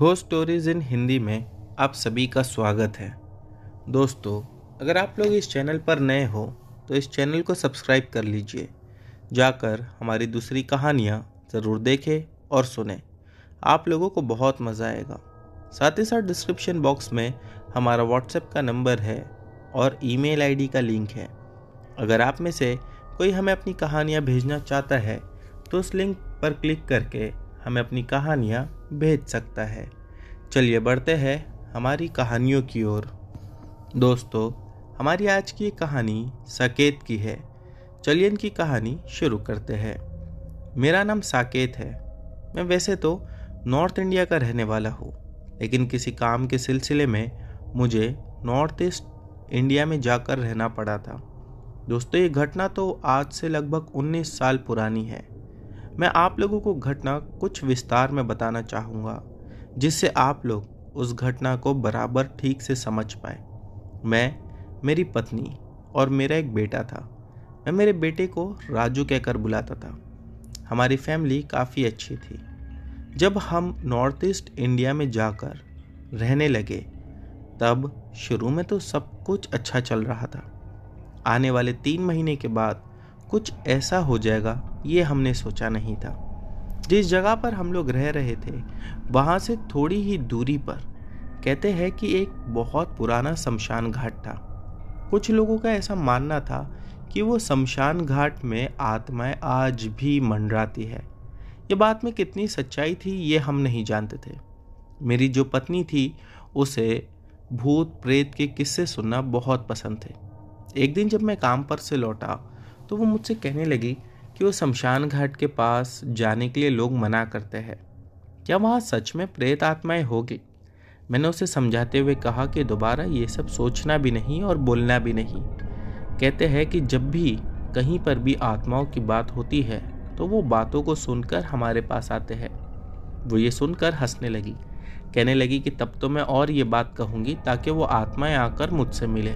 Ghost stories in Hindi में आप सभी का स्वागत है। दोस्तों, अगर आप लोग इस चैनल पर नए हो तो इस चैनल को सब्सक्राइब कर लीजिए। जाकर हमारी दूसरी कहानियाँ ज़रूर देखें और सुनें। आप लोगों को बहुत मज़ा आएगा। साथ ही साथ डिस्क्रिप्शन बॉक्स में हमारा व्हाट्सएप का नंबर है और ईमेल आईडी का लिंक है। अगर आप में से कोई हमें अपनी कहानियाँ भेजना चाहता है तो उस लिंक पर क्लिक करके हमें अपनी कहानियाँ भेज सकता है। चलिए बढ़ते हैं हमारी कहानियों की ओर। दोस्तों, हमारी आज की कहानी साकेत की है। चलिए इनकी कहानी शुरू करते हैं। मेरा नाम साकेत है। मैं वैसे तो नॉर्थ इंडिया का रहने वाला हूँ, लेकिन किसी काम के सिलसिले में मुझे नॉर्थ ईस्ट इंडिया में जाकर रहना पड़ा था। दोस्तों, ये घटना तो आज से लगभग 19 साल पुरानी है। मैं आप लोगों को घटना कुछ विस्तार में बताना चाहूँगा, जिससे आप लोग उस घटना को बराबर ठीक से समझ पाए। मैं, मेरी पत्नी और मेरा एक बेटा था। मैं मेरे बेटे को राजू कहकर बुलाता था। हमारी फैमिली काफ़ी अच्छी थी। जब हम नॉर्थ ईस्ट इंडिया में जाकर रहने लगे तब शुरू में तो सब कुछ अच्छा चल रहा था। आने वाले 3 महीने के बाद कुछ ऐसा हो जाएगा ये हमने सोचा नहीं था। जिस जगह पर हम लोग रह रहे थे वहाँ से थोड़ी ही दूरी पर कहते हैं कि एक बहुत पुराना शमशान घाट था। कुछ लोगों का ऐसा मानना था कि वो शमशान घाट में आत्माएं आज भी मंडराती है। ये बात में कितनी सच्चाई थी ये हम नहीं जानते थे। मेरी जो पत्नी थी उसे भूत प्रेत के किस्से सुनना बहुत पसंद थे। एक दिन जब मैं काम पर से लौटा तो वो मुझसे कहने लगी कि वो शमशान घाट के पास जाने के लिए लोग मना करते हैं। क्या वहाँ सच में प्रेत आत्माएं होगी? मैंने उसे समझाते हुए कहा कि दोबारा ये सब सोचना भी नहीं और बोलना भी नहीं। कहते हैं कि जब भी कहीं पर भी आत्माओं की बात होती है तो वो बातों को सुनकर हमारे पास आते हैं। वो ये सुनकर हंसने लगी। कहने लगी कि तब तो मैं और ये बात कहूँगी ताकि वो आत्माएं आकर मुझसे मिले।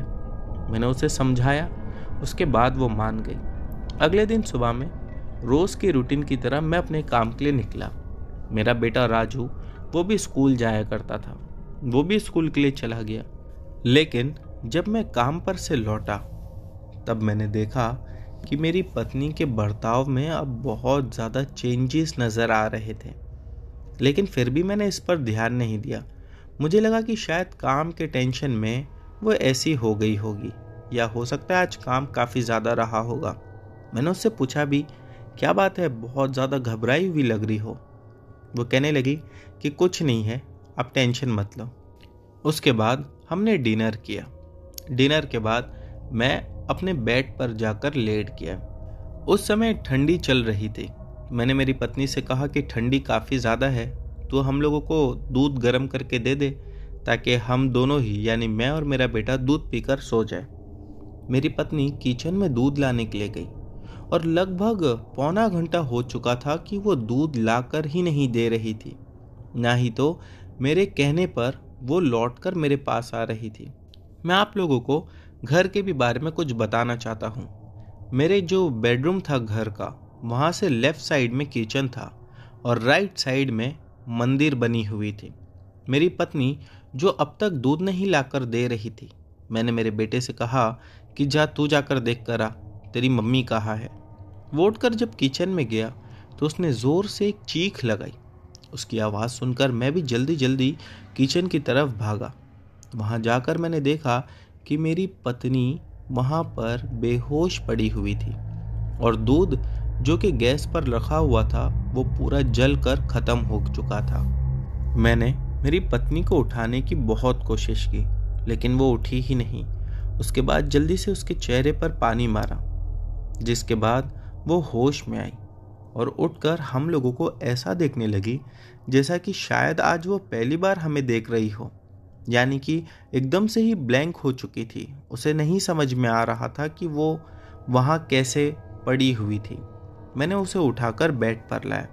मैंने उसे समझाया, उसके बाद वो मान गई। अगले दिन सुबह में रोज़ की रूटीन की तरह मैं अपने काम के लिए निकला। मेरा बेटा राजू वो भी स्कूल जाया करता था। वो भी स्कूल के लिए चला गया। लेकिन जब मैं काम पर से लौटा तब मैंने देखा कि मेरी पत्नी के बर्ताव में अब बहुत ज़्यादा चेंजेस नज़र आ रहे थे। लेकिन फिर भी मैंने इस पर ध्यान नहीं दिया। मुझे लगा कि शायद काम के टेंशन में वो ऐसी हो गई होगी, या हो सकता है आज काम काफ़ी ज़्यादा रहा होगा। मैंने उससे पूछा भी, क्या बात है, बहुत ज़्यादा घबराई हुई लग रही हो? वो कहने लगी कि कुछ नहीं है, आप टेंशन मत लो। उसके बाद हमने डिनर किया। डिनर के बाद मैं अपने बेड पर जाकर लेट गया। उस समय ठंडी चल रही थी। मैंने मेरी पत्नी से कहा कि ठंडी काफ़ी ज़्यादा है तो हम लोगों को दूध गर्म करके दे दे ताकि हम दोनों ही, यानी मैं और मेरा बेटा, दूध पीकर सो जाए। मेरी पत्नी किचन में दूध लाने के लिए गई और लगभग पौना घंटा हो चुका था कि वो दूध लाकर ही नहीं दे रही थी। ना ही तो मेरे कहने पर वो लौटकर मेरे पास आ रही थी। मैं आप लोगों को घर के भी बारे में कुछ बताना चाहता हूँ। मेरे जो बेडरूम था घर का, वहाँ से लेफ़्ट साइड में किचन था और राइट साइड में मंदिर बनी हुई थी। मेरी पत्नी जो अब तक दूध नहीं लाकर दे रही थी, मैंने मेरे बेटे से कहा कि जा तू जाकर देख कर आ, तेरी मम्मी कहाँ है। वो उठकर जब किचन में गया तो उसने ज़ोर से एक चीख लगाई। उसकी आवाज़ सुनकर मैं भी जल्दी जल्दी किचन की तरफ भागा। वहाँ जाकर मैंने देखा कि मेरी पत्नी वहाँ पर बेहोश पड़ी हुई थी और दूध जो कि गैस पर रखा हुआ था वो पूरा जल कर ख़त्म हो चुका था। मैंने मेरी पत्नी को उठाने की बहुत कोशिश की, लेकिन वो उठी ही नहीं। उसके बाद जल्दी से उसके चेहरे पर पानी मारा, जिसके बाद वो होश में आई और उठकर हम लोगों को ऐसा देखने लगी जैसा कि शायद आज वो पहली बार हमें देख रही हो। यानी कि एकदम से ही ब्लैंक हो चुकी थी। उसे नहीं समझ में आ रहा था कि वो वहाँ कैसे पड़ी हुई थी। मैंने उसे उठाकर बेड पर लाया।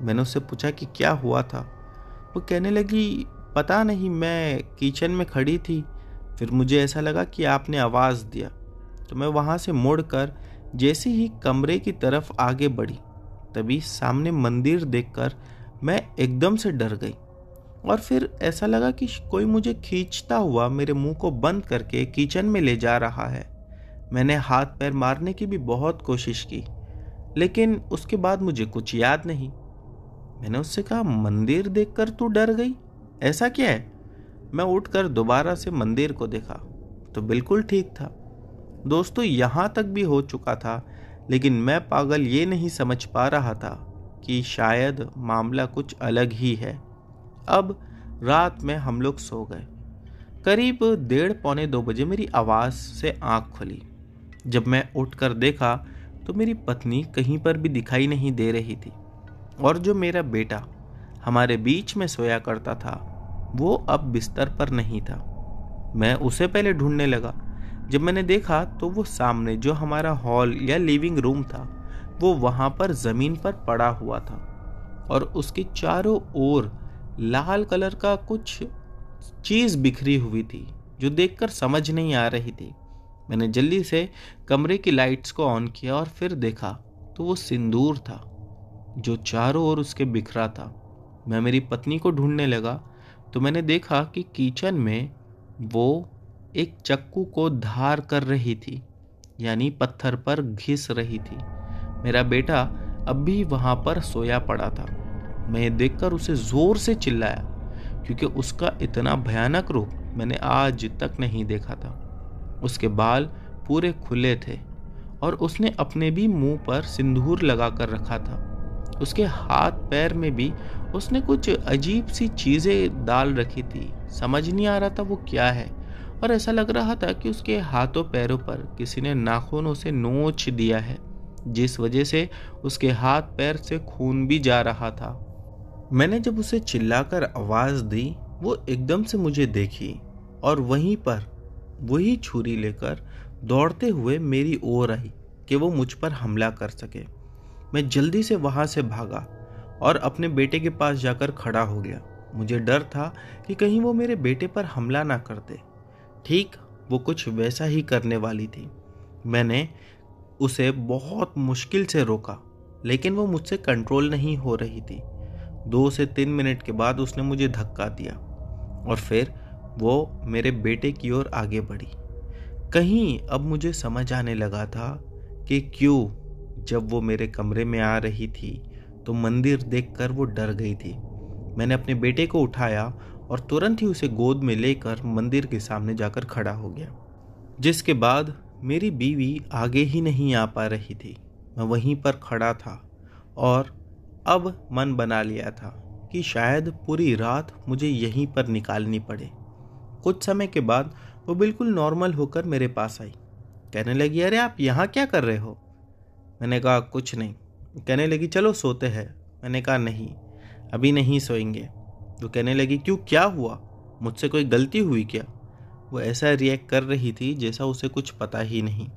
मैंने उससे पूछा कि क्या हुआ था। वो कहने लगी, पता नहीं, मैं किचन में खड़ी थी, फिर मुझे ऐसा लगा कि आपने आवाज़ दिया तो मैं वहाँ से मुड़कर जैसे ही कमरे की तरफ आगे बढ़ी तभी सामने मंदिर देखकर मैं एकदम से डर गई। और फिर ऐसा लगा कि कोई मुझे खींचता हुआ मेरे मुंह को बंद करके किचन में ले जा रहा है। मैंने हाथ पैर मारने की भी बहुत कोशिश की, लेकिन उसके बाद मुझे कुछ याद नहीं। मैंने उससे कहा, मंदिर देखकर तू डर गई, ऐसा क्या है? मैं उठकर दोबारा से मंदिर को देखा तो बिल्कुल ठीक था। दोस्तों, यहाँ तक भी हो चुका था, लेकिन मैं पागल ये नहीं समझ पा रहा था कि शायद मामला कुछ अलग ही है। अब रात में हम लोग सो गए। करीब 1:30-2 बजे मेरी आवाज़ से आँख खुली। जब मैं उठकर देखा तो मेरी पत्नी कहीं पर भी दिखाई नहीं दे रही थी, और जो मेरा बेटा हमारे बीच में सोया करता था वो अब बिस्तर पर नहीं था। मैं उसे पहले ढूंढने लगा। जब मैंने देखा तो वो सामने जो हमारा हॉल या लिविंग रूम था वो वहाँ पर ज़मीन पर पड़ा हुआ था, और उसके चारों ओर लाल कलर का कुछ चीज़ बिखरी हुई थी जो देखकर समझ नहीं आ रही थी। मैंने जल्दी से कमरे की लाइट्स को ऑन किया और फिर देखा तो वो सिंदूर था जो चारों ओर उसके बिखरा था। मैं मेरी पत्नी को ढूंढने लगा तो मैंने देखा कि किचन में वो एक चक्कू को धार कर रही थी, यानी पत्थर पर घिस रही थी। मेरा बेटा अब भी वहाँ पर सोया पड़ा था। मैं देखकर उसे ज़ोर से चिल्लाया, क्योंकि उसका इतना भयानक रूप मैंने आज तक नहीं देखा था। उसके बाल पूरे खुले थे और उसने अपने भी मुंह पर सिंदूर लगा कर रखा था। उसके हाथ पैर में भी उसने कुछ अजीब सी चीज़ें डाल रखी थी। समझ नहीं आ रहा था वो क्या है, और ऐसा लग रहा था कि उसके हाथों पैरों पर किसी ने नाखूनों से नोच दिया है, जिस वजह से उसके हाथ पैर से खून भी जा रहा था। मैंने जब उसे चिल्लाकर आवाज़ दी, वो एकदम से मुझे देखी और वहीं पर वही छुरी लेकर दौड़ते हुए मेरी ओर आई कि वो मुझ पर हमला कर सके। मैं जल्दी से वहाँ से भागा और अपने बेटे के पास जाकर खड़ा हो गया। मुझे डर था कि कहीं वो मेरे बेटे पर हमला ना कर दे। ठीक वो कुछ वैसा ही करने वाली थी। मैंने उसे बहुत मुश्किल से रोका, लेकिन वो मुझसे कंट्रोल नहीं हो रही थी। 2 से 3 मिनट के बाद उसने मुझे धक्का दिया और फिर वो मेरे बेटे की ओर आगे बढ़ी। कहीं अब मुझे समझ आने लगा था कि क्यों जब वो मेरे कमरे में आ रही थी तो मंदिर देखकर वो डर गई थी। मैंने अपने बेटे को उठाया और तुरंत ही उसे गोद में लेकर मंदिर के सामने जाकर खड़ा हो गया, जिसके बाद मेरी बीवी आगे ही नहीं आ पा रही थी। मैं वहीं पर खड़ा था और अब मन बना लिया था कि शायद पूरी रात मुझे यहीं पर निकालनी पड़े। कुछ समय के बाद वो बिल्कुल नॉर्मल होकर मेरे पास आई। कहने लगी, अरे आप यहाँ क्या कर रहे हो? मैंने कहा कुछ नहीं। कहने लगी, चलो सोते हैं। मैंने कहा नहीं, अभी नहीं सोएंगे। तो कहने लगी, क्यों, क्या हुआ? मुझसे कोई गलती हुई क्या? वो ऐसा रिएक्ट कर रही थी जैसा उसे कुछ पता ही नहीं।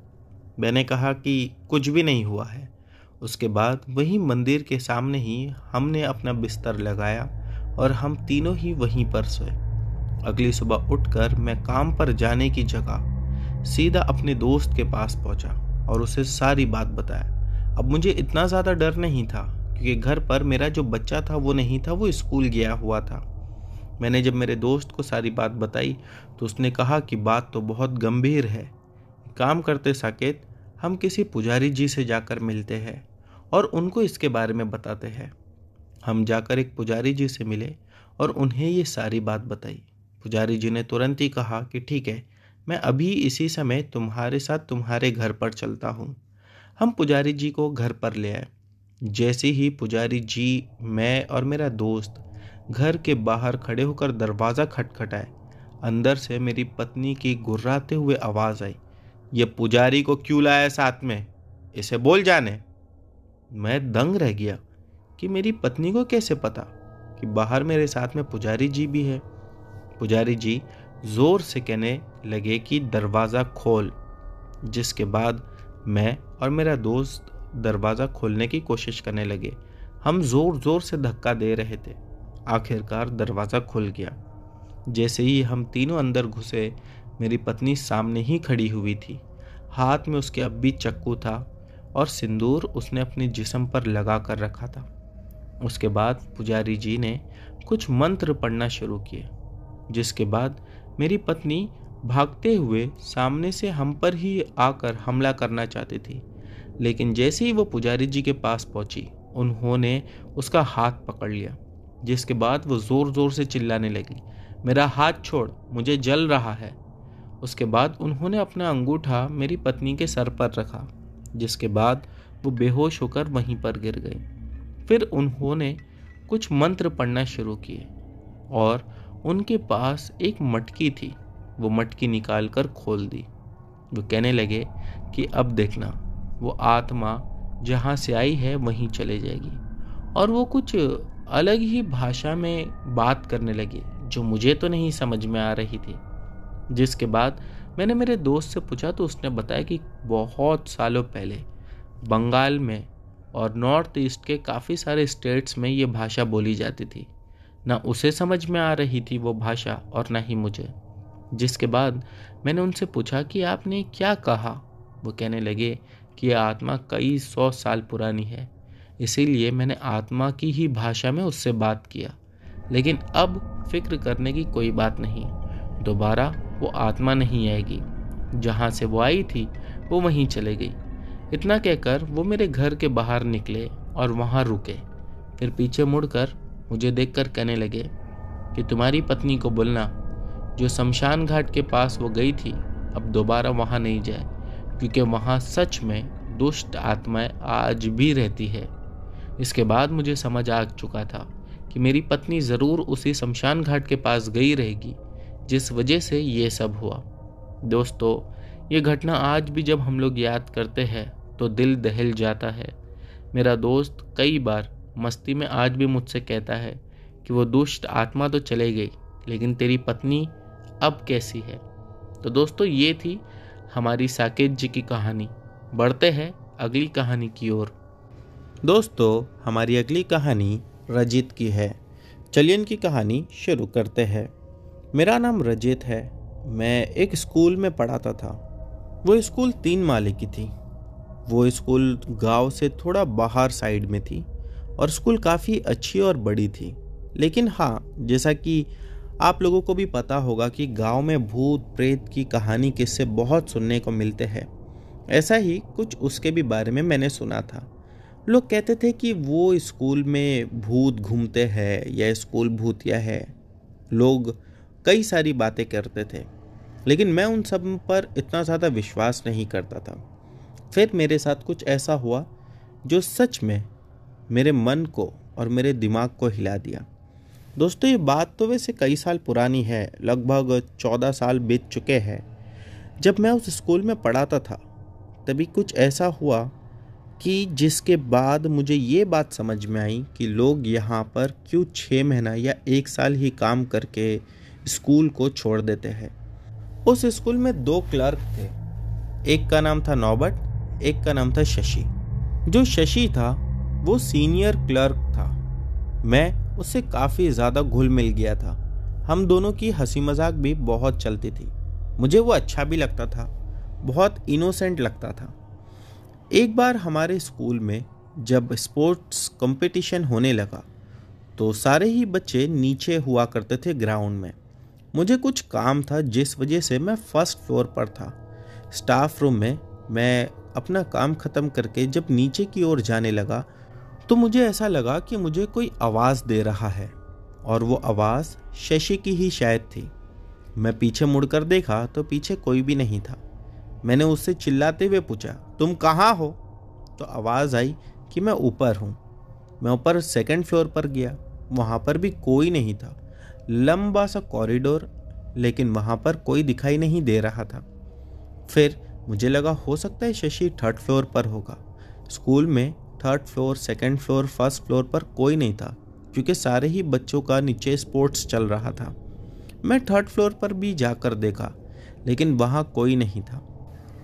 मैंने कहा कि कुछ भी नहीं हुआ है। उसके बाद वही मंदिर के सामने ही हमने अपना बिस्तर लगाया और हम तीनों ही वहीं पर सोए। अगली सुबह उठकर मैं काम पर जाने की जगह सीधा अपने दोस्त के पास पहुंचा और उसे सारी बात बताया। अब मुझे इतना ज़्यादा डर नहीं था, क्योंकि घर पर मेरा जो बच्चा था वो नहीं था, वो स्कूल गया हुआ था। मैंने जब मेरे दोस्त को सारी बात बताई तो उसने कहा कि बात तो बहुत गंभीर है। काम करते साकेत, हम किसी पुजारी जी से जाकर मिलते हैं और उनको इसके बारे में बताते हैं। हम जाकर एक पुजारी जी से मिले और उन्हें ये सारी बात बताई। पुजारी जी ने तुरंत ही कहा कि ठीक है, मैं अभी इसी समय तुम्हारे साथ तुम्हारे घर पर चलता हूँ। हम पुजारी जी को घर पर ले आए। जैसे ही पुजारी जी, मैं और मेरा दोस्त घर के बाहर खड़े होकर दरवाज़ा खटखटाए, अंदर से मेरी पत्नी की गुर्राते हुए आवाज़ आई, ये पुजारी को क्यों लाया साथ में? इसे बोल जाने। मैं दंग रह गया कि मेरी पत्नी को कैसे पता कि बाहर मेरे साथ में पुजारी जी भी है। पुजारी जी ज़ोर से कहने लगे कि दरवाज़ा खोल, जिसके बाद मैं और मेरा दोस्त दरवाज़ा खोलने की कोशिश करने लगे। हम ज़ोर ज़ोर से धक्का दे रहे थे। आखिरकार दरवाज़ा खुल गया। जैसे ही हम तीनों अंदर घुसे, मेरी पत्नी सामने ही खड़ी हुई थी। हाथ में उसके अब भी चक्कू था और सिंदूर उसने अपने जिस्म पर लगा कर रखा था। उसके बाद पुजारी जी ने कुछ मंत्र पढ़ना शुरू किए, जिसके बाद मेरी पत्नी भागते हुए सामने से हम पर ही आकर हमला करना चाहती थी। लेकिन जैसे ही वो पुजारी जी के पास पहुंची, उन्होंने उसका हाथ पकड़ लिया, जिसके बाद वो ज़ोर ज़ोर से चिल्लाने लगी, मेरा हाथ छोड़, मुझे जल रहा है। उसके बाद उन्होंने अपना अंगूठा मेरी पत्नी के सर पर रखा, जिसके बाद वो बेहोश होकर वहीं पर गिर गई। फिर उन्होंने कुछ मंत्र पढ़ना शुरू किए और उनके पास एक मटकी थी, वो मटकी निकाल कर खोल दी। वो कहने लगे कि अब देखना, वो आत्मा जहाँ से आई है वहीं चले जाएगी। और वो कुछ अलग ही भाषा में बात करने लगे, जो मुझे तो नहीं समझ में आ रही थी। जिसके बाद मैंने मेरे दोस्त से पूछा तो उसने बताया कि बहुत सालों पहले बंगाल में और नॉर्थ ईस्ट के काफ़ी सारे स्टेट्स में ये भाषा बोली जाती थी। ना उसे समझ में आ रही थी वो भाषा और ना ही मुझे। जिसके बाद मैंने उनसे पूछा कि आपने क्या कहा। वो कहने लगे कि यह आत्मा कई 100 साल पुरानी है, इसीलिए मैंने आत्मा की ही भाषा में उससे बात किया। लेकिन अब फिक्र करने की कोई बात नहीं, दोबारा वो आत्मा नहीं आएगी, जहाँ से वो आई थी वो वहीं चले गई। इतना कहकर वो मेरे घर के बाहर निकले और वहाँ रुके। फिर पीछे मुड़कर मुझे देखकर कहने लगे कि तुम्हारी पत्नी को बोलना, जो शमशान घाट के पास वो गई थी, अब दोबारा वहाँ नहीं जाए, क्योंकि वहाँ सच में दुष्ट आत्माएं आज भी रहती है। इसके बाद मुझे समझ आ चुका था कि मेरी पत्नी ज़रूर उसी शमशान घाट के पास गई रहेगी, जिस वजह से ये सब हुआ। दोस्तों, ये घटना आज भी जब हम लोग याद करते हैं तो दिल दहल जाता है। मेरा दोस्त कई बार मस्ती में आज भी मुझसे कहता है कि वो दुष्ट आत्मा तो चले गई, लेकिन तेरी पत्नी अब कैसी है। तो दोस्तों, ये थी हमारी साकेत जी की कहानी। बढ़ते हैं अगली कहानी की ओर। दोस्तों, हमारी अगली कहानी रजित की है। चलिए इनकी कहानी शुरू करते हैं। मेरा नाम रजित है। मैं एक स्कूल में पढ़ाता था। वो स्कूल 3 माले की थी। वो स्कूल गांव से थोड़ा बाहर साइड में थी और स्कूल काफ़ी अच्छी और बड़ी थी। लेकिन हाँ, जैसा कि आप लोगों को भी पता होगा कि गांव में भूत प्रेत की कहानी किस्से बहुत सुनने को मिलते हैं। ऐसा ही कुछ उसके भी बारे में मैंने सुना था। लोग कहते थे कि वो स्कूल में भूत घूमते हैं या स्कूल भूतिया है। लोग कई सारी बातें करते थे, लेकिन मैं उन सब पर इतना ज़्यादा विश्वास नहीं करता था। फिर मेरे साथ कुछ ऐसा हुआ जो सच में मेरे मन को और मेरे दिमाग को हिला दिया। दोस्तों, ये बात तो वैसे कई साल पुरानी है, लगभग 14 साल बीत चुके हैं। जब मैं उस स्कूल में पढ़ाता था, तभी कुछ ऐसा हुआ कि जिसके बाद मुझे ये बात समझ में आई कि लोग यहाँ पर क्यों 6 महीना या 1 साल ही काम करके स्कूल को छोड़ देते हैं। उस स्कूल में 2 क्लर्क थे। एक का नाम था नौबत, एक का नाम था शशि। जो शशि था वो सीनियर क्लर्क था। मैं उससे काफ़ी ज़्यादा घुल मिल गया था। हम दोनों की हंसी मजाक भी बहुत चलती थी। मुझे वो अच्छा भी लगता था, बहुत इनोसेंट लगता था। एक बार हमारे स्कूल में जब स्पोर्ट्स कंपटीशन होने लगा तो सारे ही बच्चे नीचे हुआ करते थे ग्राउंड में। मुझे कुछ काम था, जिस वजह से मैं फर्स्ट फ्लोर पर था। स्टाफ रूम में मैं अपना काम ख़त्म करके जब नीचे की ओर जाने लगा तो मुझे ऐसा लगा कि मुझे कोई आवाज़ दे रहा है, और वो आवाज़ शशि की ही शायद थी। मैं पीछे मुड़कर देखा तो पीछे कोई भी नहीं था। मैंने उससे चिल्लाते हुए पूछा, तुम कहाँ हो? तो आवाज़ आई कि मैं ऊपर हूँ। मैं ऊपर 2nd फ्लोर पर गया, वहाँ पर भी कोई नहीं था। लंबा सा कॉरिडोर, लेकिन वहाँ पर कोई दिखाई नहीं दे रहा था। फिर मुझे लगा हो सकता है शशि 3rd फ्लोर पर होगा। स्कूल में 3rd floor, 2nd floor, 1st floor पर कोई नहीं था, क्योंकि सारे ही बच्चों का नीचे स्पोर्ट्स चल रहा था। मैं 3rd फ्लोर पर भी जाकर देखा, लेकिन वहाँ कोई नहीं था।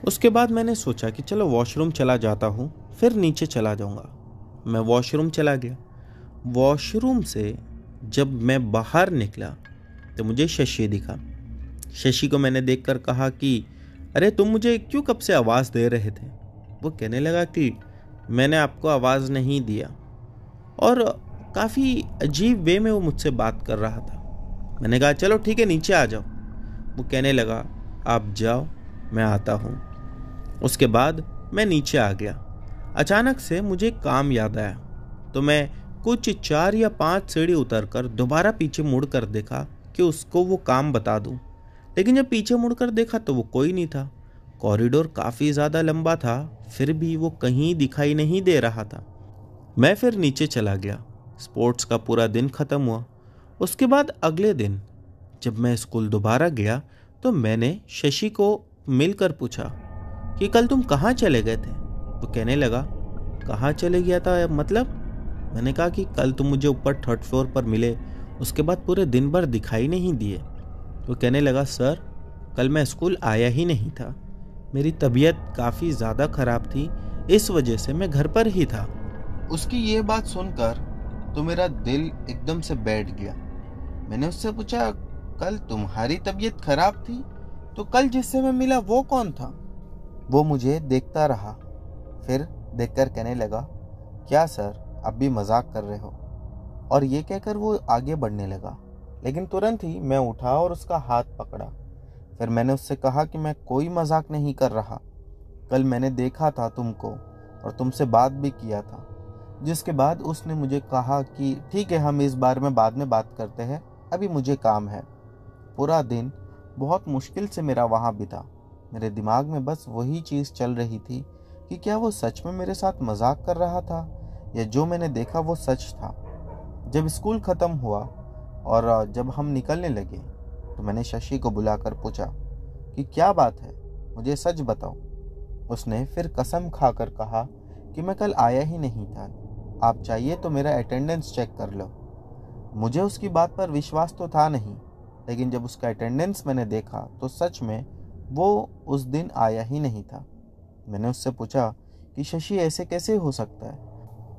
उसके बाद मैंने सोचा कि चलो वॉशरूम चला जाता हूँ, फिर नीचे चला जाऊँगा। मैं वॉशरूम चला गया। वॉशरूम से जब मैं बाहर निकला तो मुझे शशि दिखा। शशि को मैंने देखकर कहा कि अरे, तुम मुझे क्यों कब से आवाज़ दे रहे थे? वो कहने लगा कि मैंने आपको आवाज़ नहीं दिया। और काफ़ी अजीब वे में वो मुझसे बात कर रहा था। मैंने कहा चलो ठीक है, नीचे आ जाओ। वो कहने लगा आप जाओ, मैं आता हूँ। उसके बाद मैं नीचे आ गया। अचानक से मुझे एक काम याद आया, तो मैं कुछ 4 या 5 सीढ़ी उतरकर दोबारा पीछे मुड़कर देखा कि उसको वो काम बता दूं। लेकिन जब पीछे मुड़कर देखा तो वो कोई नहीं था। कॉरिडोर काफ़ी ज़्यादा लंबा था, फिर भी वो कहीं दिखाई नहीं दे रहा था। मैं फिर नीचे चला गया। स्पोर्ट्स का पूरा दिन ख़त्म हुआ। उसके बाद अगले दिन जब मैं स्कूल दोबारा गया तो मैंने शशि को मिलकर पूछा कि कल तुम कहाँ चले गए थे। तो कहने लगा कहाँ चले गया था मतलब? मैंने कहा कि कल तुम मुझे ऊपर 3rd फ्लोर पर मिले, उसके बाद पूरे दिन भर दिखाई नहीं दिए। तो कहने लगा सर, कल मैं स्कूल आया ही नहीं था। मेरी तबीयत काफ़ी ज़्यादा ख़राब थी, इस वजह से मैं घर पर ही था। उसकी ये बात सुनकर तो मेरा दिल एकदम से बैठ गया। मैंने उससे पूछा कल तुम्हारी तबीयत खराब थी, तो कल जिससे मैं मिला वो कौन था? वो मुझे देखता रहा, फिर देखकर कहने लगा क्या सर, अब भी मजाक कर रहे हो? और ये कहकर वो आगे बढ़ने लगा, लेकिन तुरंत ही मैं उठा और उसका हाथ पकड़ा। फिर मैंने उससे कहा कि मैं कोई मजाक नहीं कर रहा, कल मैंने देखा था तुमको और तुमसे बात भी किया था। जिसके बाद उसने मुझे कहा कि ठीक है, हम इस बारे में बाद में बात करते हैं, अभी मुझे काम है। पूरा दिन बहुत मुश्किल से मेरा वहाँ बीता। मेरे दिमाग में बस वही चीज़ चल रही थी कि क्या वो सच में मेरे साथ मजाक कर रहा था या जो मैंने देखा वो सच था। जब स्कूल ख़त्म हुआ और जब हम निकलने लगे तो मैंने शशि को बुलाकर पूछा कि क्या बात है, मुझे सच बताओ। उसने फिर कसम खाकर कहा कि मैं कल आया ही नहीं था, आप चाहिए तो मेरा अटेंडेंस चेक कर लो। मुझे उसकी बात पर विश्वास तो था नहीं, लेकिन जब उसका अटेंडेंस मैंने देखा तो सच में वो उस दिन आया ही नहीं था। मैंने उससे पूछा कि शशि ऐसे कैसे हो सकता है?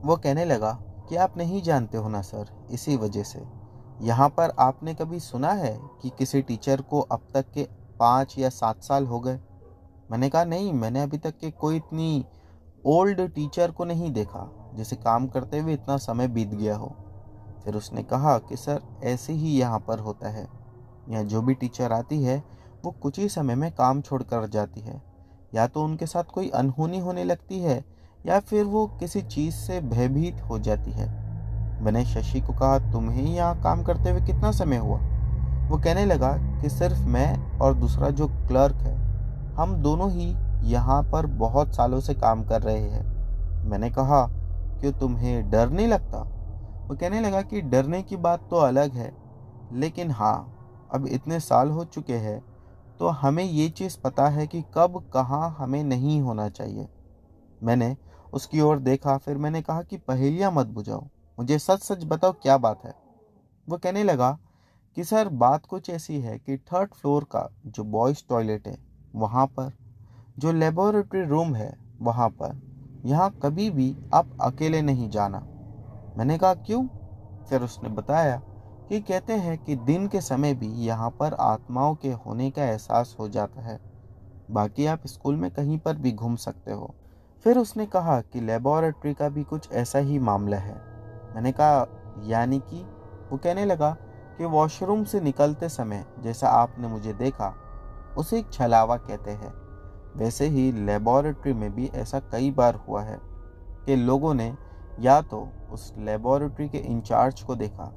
वो कहने लगा कि आप नहीं जानते हो ना सर, इसी वजह से। यहाँ पर आपने कभी सुना है कि किसी टीचर को अब तक के 5 या 7 साल हो गए? मैंने कहा नहीं, मैंने अभी तक के कोई इतनी ओल्ड टीचर को नहीं देखा जिसे काम करते हुए इतना समय बीत गया हो। फिर उसने कहा कि सर ऐसे ही यहाँ पर होता है, यहाँ जो भी टीचर आती है वो कुछ ही समय में काम छोड़कर जाती है, या तो उनके साथ कोई अनहोनी होने लगती है या फिर वो किसी चीज़ से भयभीत हो जाती है। मैंने शशि को कहा तुम्हें यहाँ काम करते हुए कितना समय हुआ? वो कहने लगा कि सिर्फ मैं और दूसरा जो क्लर्क है, हम दोनों ही यहाँ पर बहुत सालों से काम कर रहे हैं। मैंने कहा कि तुम्हें डर नहीं लगता? वो कहने लगा कि डरने की बात तो अलग है, लेकिन हाँ, अब इतने साल हो चुके हैं तो हमें ये चीज़ पता है कि कब कहाँ हमें नहीं होना चाहिए। मैंने उसकी ओर देखा, फिर मैंने कहा कि पहेलियाँ मत बुझाओ, मुझे सच सच बताओ क्या बात है। वो कहने लगा कि सर बात कुछ ऐसी है कि 3rd फ्लोर का जो बॉयज़ टॉयलेट है वहाँ पर, जो लेबोरेटरी रूम है वहाँ पर, यहाँ कभी भी आप अकेले नहीं जाना। मैंने कहा क्यों? फिर उसने बताया कि कहते हैं कि दिन के समय भी यहाँ पर आत्माओं के होने का एहसास हो जाता है, बाकी आप स्कूल में कहीं पर भी घूम सकते हो। फिर उसने कहा कि लेबोरेटरी का भी कुछ ऐसा ही मामला है। मैंने कहा यानी कि? वो कहने लगा कि वॉशरूम से निकलते समय जैसा आपने मुझे देखा उसे एक छलावा कहते हैं, वैसे ही लेबोरेटरी में भी ऐसा कई बार हुआ है कि लोगों ने या तो उस लेबोरेटरी के इंचार्ज को देखा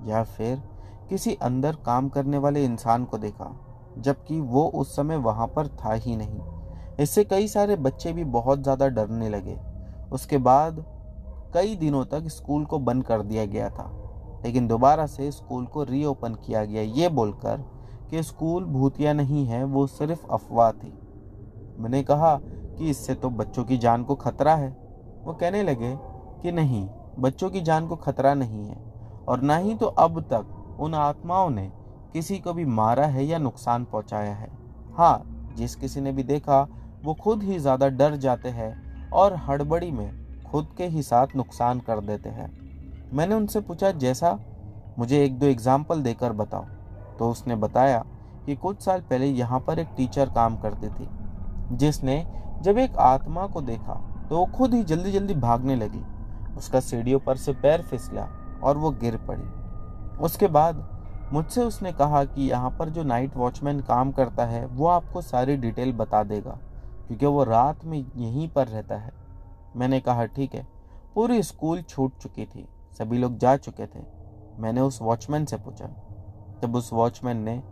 या फिर किसी अंदर काम करने वाले इंसान को देखा, जबकि वो उस समय वहाँ पर था ही नहीं। इससे कई सारे बच्चे भी बहुत ज़्यादा डरने लगे। उसके बाद कई दिनों तक स्कूल को बंद कर दिया गया था, लेकिन दोबारा से स्कूल को रीओपन किया गया, ये बोलकर कि स्कूल भूतिया नहीं है, वो सिर्फ अफवाह थी। मैंने कहा कि इससे तो बच्चों की जान को खतरा है। वो कहने लगे कि नहीं, बच्चों की जान को खतरा नहीं है, और ना ही तो अब तक उन आत्माओं ने किसी को भी मारा है या नुकसान पहुंचाया है। हाँ, जिस किसी ने भी देखा वो खुद ही ज़्यादा डर जाते हैं और हड़बड़ी में खुद के ही साथ नुकसान कर देते हैं। मैंने उनसे पूछा जैसा, मुझे 1-2 एग्जाम्पल देकर बताओ। तो उसने बताया कि कुछ साल पहले यहाँ पर एक टीचर काम करती थी, जिसने जब एक आत्मा को देखा तो वो खुद ही जल्दी जल्दी भागने लगी। उसका सीढ़ियों पर से पैर फिसला और वो गिर पड़ी। उसके बाद मुझसे उसने कहा कि यहाँ पर जो नाइट वॉचमैन काम करता है वो आपको सारी डिटेल बता देगा, क्योंकि वो रात में यहीं पर रहता है। मैंने कहा ठीक है। पूरी स्कूल छूट चुकी थी, सभी लोग जा चुके थे। मैंने उस वॉचमैन से पूछा। तब उस वॉचमैन ने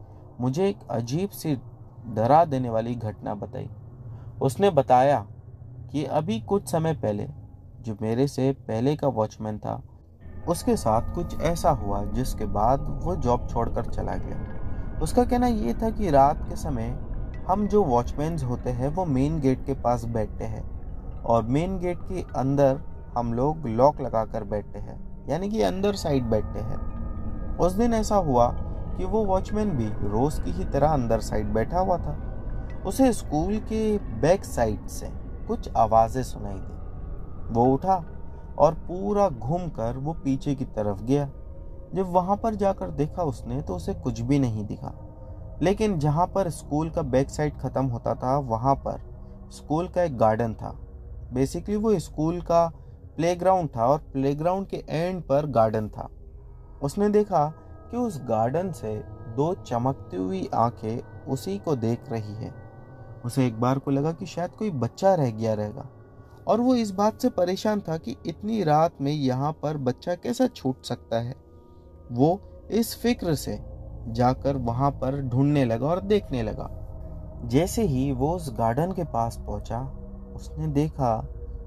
मुझे एक अजीब सी डरा देने वाली घटना बताई। उसने बताया कि अभी कुछ समय पहले जो मेरे से पहले का वॉचमैन था, उसके साथ कुछ ऐसा हुआ जिसके बाद वो जॉब छोड़कर चला गया। उसका कहना ये था कि रात के समय हम जो वॉचमैन्स होते हैं वो मेन गेट के पास बैठते हैं और मेन गेट के अंदर हम लोग लॉक लगा कर बैठते हैं, यानी कि अंदर साइड बैठते हैं। उस दिन ऐसा हुआ कि वो वॉचमैन भी रोज की ही तरह अंदर साइड बैठा हुआ था। उसे स्कूल के बैक साइड से कुछ आवाज़ें सुनाई दी। वो उठा और पूरा घूमकर वो पीछे की तरफ गया। जब वहाँ पर जाकर देखा उसने तो उसे कुछ भी नहीं दिखा, लेकिन जहाँ पर स्कूल का बैक साइड ख़त्म होता था वहाँ पर स्कूल का एक गार्डन था। बेसिकली वो स्कूल का प्लेग्राउंड था और प्लेग्राउंड के एंड पर गार्डन था। उसने देखा कि उस गार्डन से दो चमकती हुई आंखें उसी को देख रही है। उसे एक बार को लगा कि शायद कोई बच्चा रह गया रहेगा और वो इस बात से परेशान था कि इतनी रात में यहाँ पर बच्चा कैसा छूट सकता है। वो इस फिक्र से जाकर वहाँ पर ढूंढने लगा और देखने लगा। जैसे ही वो उस गार्डन के पास पहुँचा, उसने देखा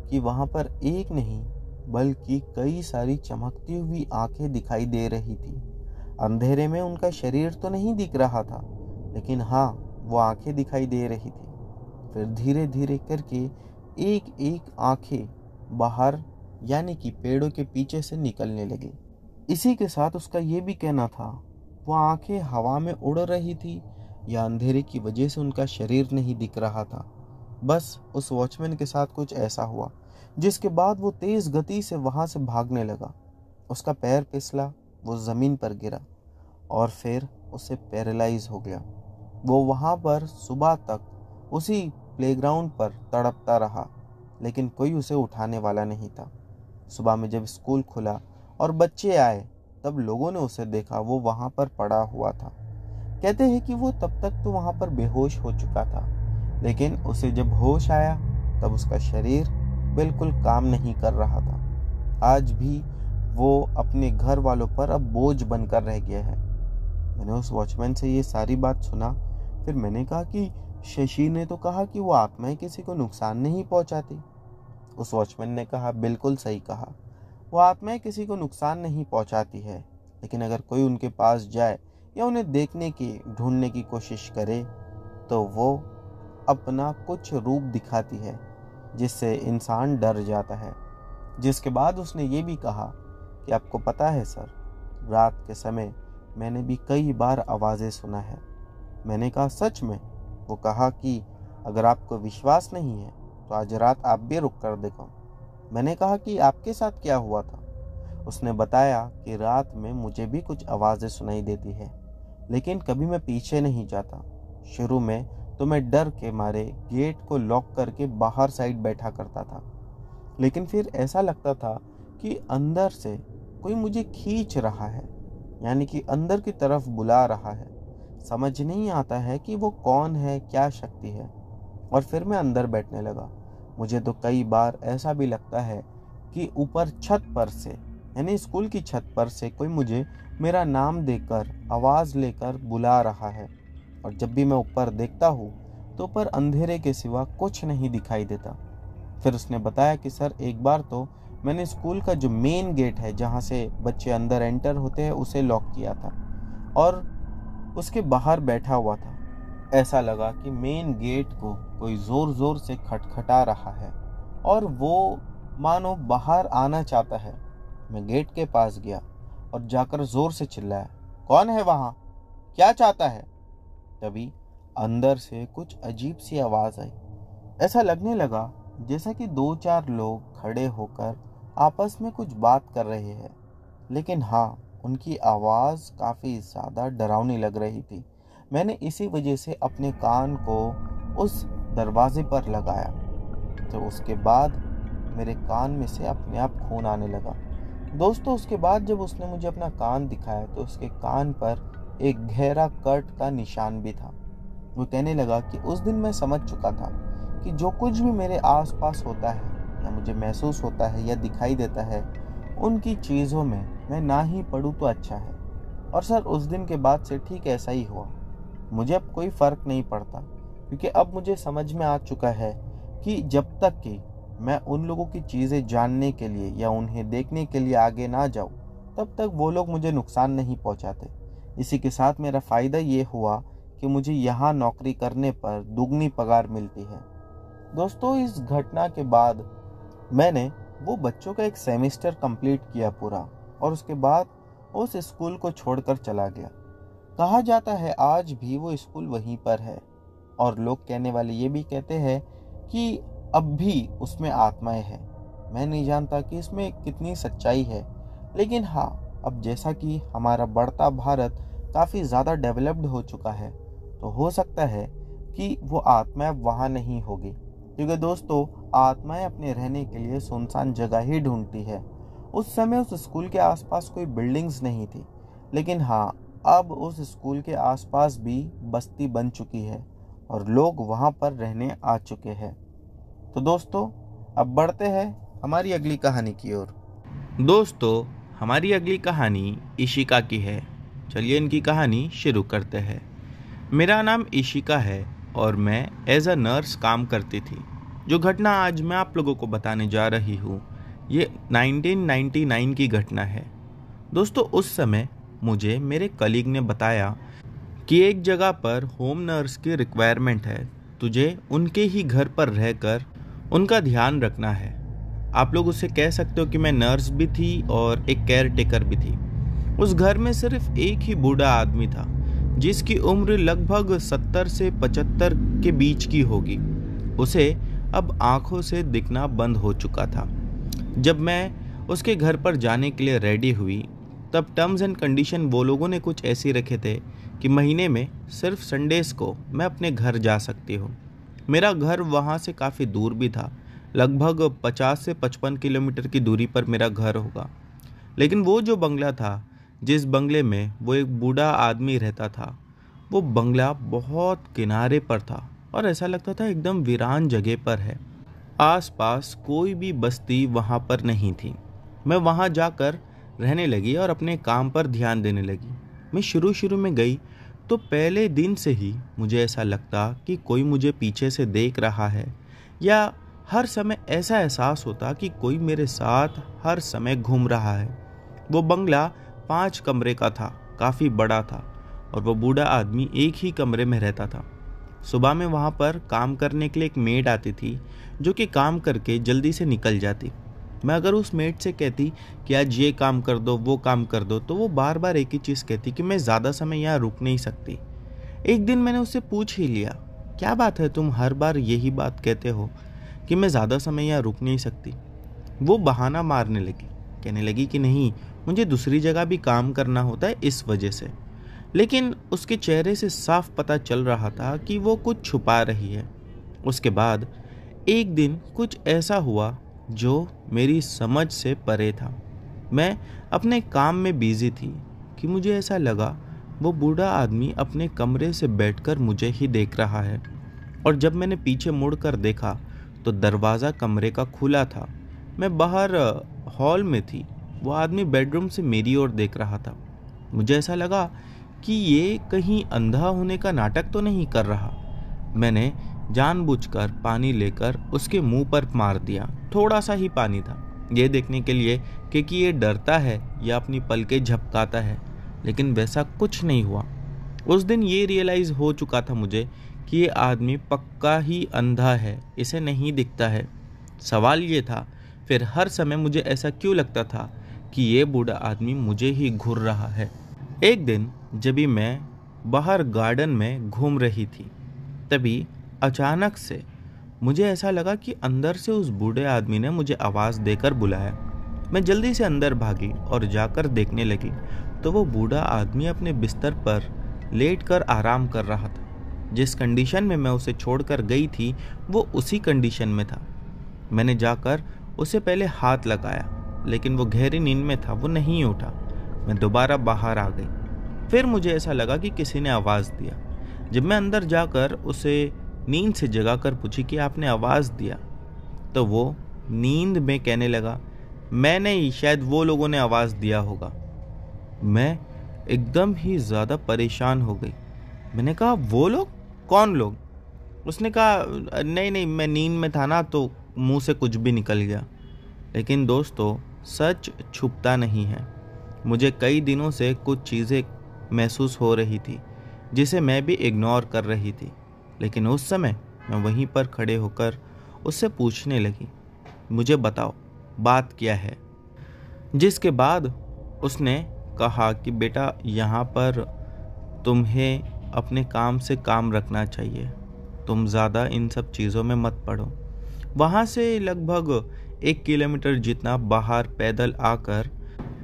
कि वहाँ पर एक नहीं बल्कि कई सारी चमकती हुई आंखें दिखाई दे रही थी। अंधेरे में उनका शरीर तो नहीं दिख रहा था, लेकिन हाँ, वो आंखें दिखाई दे रही थी। फिर धीरे धीरे करके एक एक आंखें बाहर यानी कि पेड़ों के पीछे से निकलने लगी। इसी के साथ उसका ये भी कहना था, वो आंखें हवा में उड़ रही थी या अंधेरे की वजह से उनका शरीर नहीं दिख रहा था। बस उस वॉचमैन के साथ कुछ ऐसा हुआ जिसके बाद वो तेज गति से वहां से भागने लगा। उसका पैर फिसला, वो जमीन पर गिरा और फिर उसे पैरालाइज हो गया। वो वहां पर सुबह तक उसी प्लेग्राउंड पर तड़पता रहा, लेकिन कोई उसे उठाने वाला नहीं था। सुबह में जब स्कूल खुला और बच्चे आए तब लोगों ने उसे देखा, वो वहां पर पड़ा हुआ था। कहते हैं कि वो तब तक तो वहां पर बेहोश हो चुका था, लेकिन उसे जब होश आया तब उसका शरीर बिल्कुल काम नहीं कर रहा था। आज भी वो अपने घर वालों पर अब बोझ बनकर रह गया है। मैंने उस वॉचमैन से ये सारी बात सुना। फिर मैंने कहा कि शशि ने तो कहा कि वो आत्माएं किसी को नुकसान नहीं पहुंचाती। उस वॉचमैन ने कहा, बिल्कुल सही कहा, वो आत्माएं किसी को नुकसान नहीं पहुंचाती है, लेकिन अगर कोई उनके पास जाए या उन्हें देखने की ढूंढने की कोशिश करे तो वो अपना कुछ रूप दिखाती है जिससे इंसान डर जाता है। जिसके बाद उसने ये भी कहा कि आपको पता है सर, रात के समय मैंने भी कई बार आवाज़ें सुना है। मैंने कहा सच में? वो कहा कि अगर आपको विश्वास नहीं है तो आज रात आप भी रुक कर देखो। मैंने कहा कि आपके साथ क्या हुआ था? उसने बताया कि रात में मुझे भी कुछ आवाज़ें सुनाई देती है, लेकिन कभी मैं पीछे नहीं जाता। शुरू में तो मैं डर के मारे गेट को लॉक करके बाहर साइड बैठा करता था, लेकिन फिर ऐसा लगता था कि अंदर से कोई मुझे खींच रहा है, यानी कि अंदर की तरफ बुला रहा है। समझ नहीं आता है कि वो कौन है, क्या शक्ति है। और फिर मैं अंदर बैठने लगा। मुझे तो कई बार ऐसा भी लगता है कि ऊपर छत पर से, यानी स्कूल की छत पर से कोई मुझे मेरा नाम देकर आवाज़ लेकर बुला रहा है। और जब भी मैं ऊपर देखता हूँ तो ऊपर अंधेरे के सिवा कुछ नहीं दिखाई देता। फिर उसने बताया कि सर, एक बार तो मैंने स्कूल का जो मेन गेट है जहाँ से बच्चे अंदर एंटर होते हैं उसे लॉक किया था और उसके बाहर बैठा हुआ था। ऐसा लगा कि मेन गेट को कोई ज़ोर ज़ोर से खटखटा रहा है और वो मानो बाहर आना चाहता है। मैं गेट के पास गया और जाकर ज़ोर से चिल्लाया, कौन है वहाँ, क्या चाहता है? तभी अंदर से कुछ अजीब सी आवाज़ आई। ऐसा लगने लगा जैसा कि 2-4 लोग खड़े होकर आपस में कुछ बात कर रहे हैं, लेकिन हाँ, उनकी आवाज़ काफ़ी ज़्यादा डरावनी लग रही थी। मैंने इसी वजह से अपने कान को उस दरवाजे पर लगाया, तो उसके बाद मेरे कान में से अपने आप खून आने लगा। दोस्तों उसके बाद जब उसने मुझे अपना कान दिखाया तो उसके कान पर एक गहरा कट का निशान भी था। वो कहने लगा कि उस दिन मैं समझ चुका था कि जो कुछ भी मेरे आसपास होता है या मुझे महसूस होता है या दिखाई देता है, उनकी चीज़ों में मैं ना ही पढ़ूँ तो अच्छा है। और सर उस दिन के बाद से ठीक ऐसा ही हुआ। मुझे अब कोई फ़र्क नहीं पड़ता, क्योंकि अब मुझे समझ में आ चुका है कि जब तक कि मैं उन लोगों की चीज़ें जानने के लिए या उन्हें देखने के लिए आगे ना जाऊं, तब तक वो लोग मुझे नुकसान नहीं पहुंचाते। इसी के साथ मेरा फ़ायदा ये हुआ कि मुझे यहाँ नौकरी करने पर दुगनी पगार मिलती है। दोस्तों इस घटना के बाद मैंने वो बच्चों का एक सेमेस्टर कंप्लीट किया पूरा, और उसके बाद उस स्कूल को छोड़कर चला गया। कहा जाता है आज भी वो स्कूल वहीं पर है, और लोग कहने वाले ये भी कहते हैं कि अब भी उसमें आत्माएं हैं। मैं नहीं जानता कि इसमें कितनी सच्चाई है, लेकिन हाँ, अब जैसा कि हमारा बढ़ता भारत काफ़ी ज़्यादा डेवलप्ड हो चुका है, तो हो सकता है कि वो आत्माएं वहाँ नहीं होगी, क्योंकि दोस्तों आत्माएं अपने रहने के लिए सुनसान जगह ही ढूंढती है। उस समय उस स्कूल के आसपास कोई बिल्डिंग्स नहीं थी, लेकिन हाँ, अब उस स्कूल के आसपास भी बस्ती बन चुकी है और लोग वहाँ पर रहने आ चुके हैं। तो दोस्तों अब बढ़ते हैं हमारी अगली कहानी की ओर। दोस्तों हमारी अगली कहानी इशिका की है। चलिए इनकी कहानी शुरू करते हैं। मेरा नाम इशिका है और मैं एज अ नर्स काम करती थी। जो घटना आज मैं आप लोगों को बताने जा रही हूँ, ये 1999 की घटना है। दोस्तों उस समय मुझे मेरे कलीग ने बताया कि एक जगह पर होम नर्स की रिक्वायरमेंट है, तुझे उनके ही घर पर रहकर उनका ध्यान रखना है। आप लोग उससे कह सकते हो कि मैं नर्स भी थी और एक केयर टेकर भी थी। उस घर में सिर्फ एक ही बूढ़ा आदमी था, जिसकी उम्र लगभग 70 से 75 के बीच की होगी। उसे अब आंखों से दिखना बंद हो चुका था। जब मैं उसके घर पर जाने के लिए रेडी हुई, तब टर्म्स एंड कंडीशन वो लोगों ने कुछ ऐसे रखे थे कि महीने में सिर्फ संडेज़ को मैं अपने घर जा सकती हूँ। मेरा घर वहाँ से काफ़ी दूर भी था, लगभग 50 से 55 किलोमीटर की दूरी पर मेरा घर होगा। लेकिन वो जो बंगला था, जिस बंगले में वो एक बूढ़ा आदमी रहता था, वो बंगला बहुत किनारे पर था और ऐसा लगता था एकदम वीरान जगह पर है। आसपास कोई भी बस्ती वहाँ पर नहीं थी। मैं वहाँ जाकर रहने लगी और अपने काम पर ध्यान देने लगी। मैं शुरू में गई तो पहले दिन से ही मुझे ऐसा लगता कि कोई मुझे पीछे से देख रहा है, या हर समय ऐसा एहसास होता कि कोई मेरे साथ हर समय घूम रहा है। वो बंगला 5 कमरे का था, काफ़ी बड़ा था, और वो बूढ़ा आदमी एक ही कमरे में रहता था। सुबह में वहाँ पर काम करने के लिए एक मेड आती थी, जो कि काम करके जल्दी से निकल जाती। मैं अगर उस मेड से कहती कि आज ये काम कर दो, वो काम कर दो, तो वो बार बार एक ही चीज़ कहती कि मैं ज़्यादा समय यहाँ रुक नहीं सकती। एक दिन मैंने उससे पूछ ही लिया, क्या बात है, तुम हर बार यही बात कहते हो कि मैं ज़्यादा समय यहाँ रुक नहीं सकती। वो बहाना मारने लगी, कहने लगी कि नहीं, मुझे दूसरी जगह भी काम करना होता है इस वजह से। लेकिन उसके चेहरे से साफ पता चल रहा था कि वो कुछ छुपा रही है। उसके बाद एक दिन कुछ ऐसा हुआ जो मेरी समझ से परे था। मैं अपने काम में बिजी थी कि मुझे ऐसा लगा वो बूढ़ा आदमी अपने कमरे से बैठकर मुझे ही देख रहा है। और जब मैंने पीछे मुड़कर देखा तो दरवाज़ा कमरे का खुला था। मैं बाहर हॉल में थी, वो आदमी बेडरूम से मेरी ओर देख रहा था। मुझे ऐसा लगा कि ये कहीं अंधा होने का नाटक तो नहीं कर रहा। मैंने जानबूझकर पानी लेकर उसके मुंह पर मार दिया। थोड़ा सा ही पानी था, ये देखने के लिए कि ये डरता है या अपनी पलकें झपकाता है, लेकिन वैसा कुछ नहीं हुआ। उस दिन ये रियलाइज़ हो चुका था मुझे कि ये आदमी पक्का ही अंधा है, इसे नहीं दिखता है। सवाल ये था फिर हर समय मुझे ऐसा क्यों लगता था कि ये बूढ़ा आदमी मुझे ही घूर रहा है। एक दिन जब भी मैं बाहर गार्डन में घूम रही थी, तभी अचानक से मुझे ऐसा लगा कि अंदर से उस बूढ़े आदमी ने मुझे आवाज़ देकर बुलाया। मैं जल्दी से अंदर भागी और जाकर देखने लगी तो वो बूढ़ा आदमी अपने बिस्तर पर लेटकर आराम कर रहा था। जिस कंडीशन में मैं उसे छोड़कर गई थी वो उसी कंडीशन में था। मैंने जाकर उसे पहले हाथ लगाया लेकिन वो गहरी नींद में था, वो नहीं उठा। मैं दोबारा बाहर आ गई। फिर मुझे ऐसा लगा कि किसी ने आवाज़ दिया। जब मैं अंदर जाकर उसे नींद से जगाकर पूछी कि आपने आवाज़ दिया, तो वो नींद में कहने लगा, मैं नहीं, शायद वो लोगों ने आवाज़ दिया होगा। मैं एकदम ही ज़्यादा परेशान हो गई। मैंने कहा, वो लोग? कौन लोग? उसने कहा, नहीं नहीं, मैं नींद में था ना, तो मुंह से कुछ भी निकल गया। लेकिन दोस्तों, सच छुपता नहीं है। मुझे कई दिनों से कुछ चीज़ें महसूस हो रही थी जिसे मैं भी इग्नोर कर रही थी। लेकिन उस समय मैं वहीं पर खड़े होकर उससे पूछने लगी, मुझे बताओ, बात क्या है? जिसके बाद उसने कहा कि बेटा, यहाँ पर तुम्हें अपने काम से काम रखना चाहिए। तुम ज़्यादा इन सब चीज़ों में मत पड़ो। वहाँ से लगभग 1 किलोमीटर जितना बाहर पैदल आकर